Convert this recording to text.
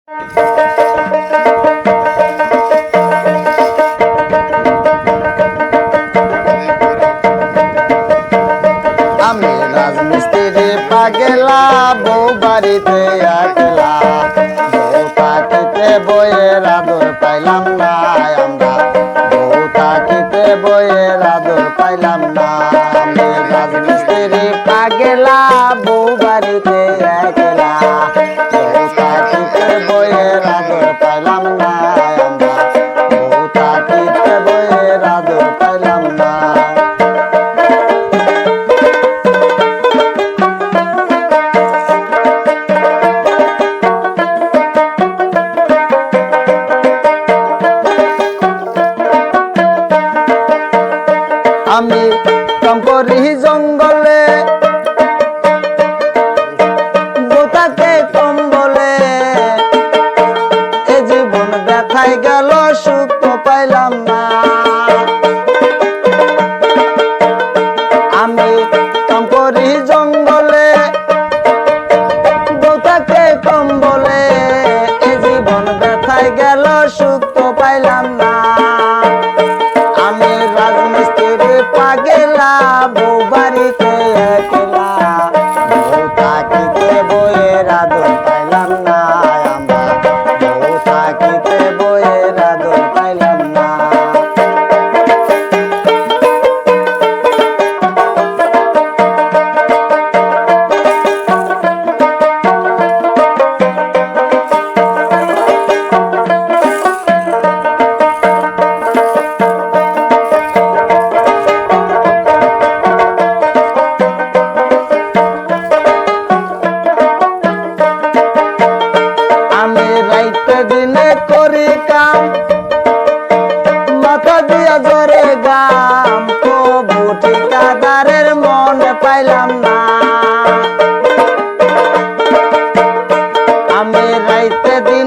আমি রাজমিস্ত্রি পাগেলা, বউ বাড়িতে একলা, বউ থাকিতে বইয়ের আদর পাইলাম না আমরা, বউ থাকিতে বইয়ের আদর পাইলাম না। আমি রাজমিস্ত্রি পাগেলা, বউ বাড়িতে একলা, বউ থাকিতে বইয়ের আদর পাইলাম না আমরা, বউ থাকিতে বইয়ের আদর পাইলাম না। আমি কাম করি জঙ্গলে, গোটাকে কম বলে, এ জীবন ব্যথায় গেল, সুখ তো পাইলাম না। আমি কাম করি জঙ্গলে, গোটাকে কম বলে, এ জীবন ব্যথায় গেল, সুখ তো পাইলাম না। আমি রাজমিস্ত্রি পাগেলা, বউ বাড়িতে একলা, বউ থাকিতে বইয়ের আদর পাইলাম না আমরা, বউ থাকিতে বইয়ের আদর পাইলাম না। আমি রাইতে দিনে করি কাম, মাথা দিয়া জরে গাম, তবু ঠিকাদারের মন পাইলাম না। আমি রাইতে দিনে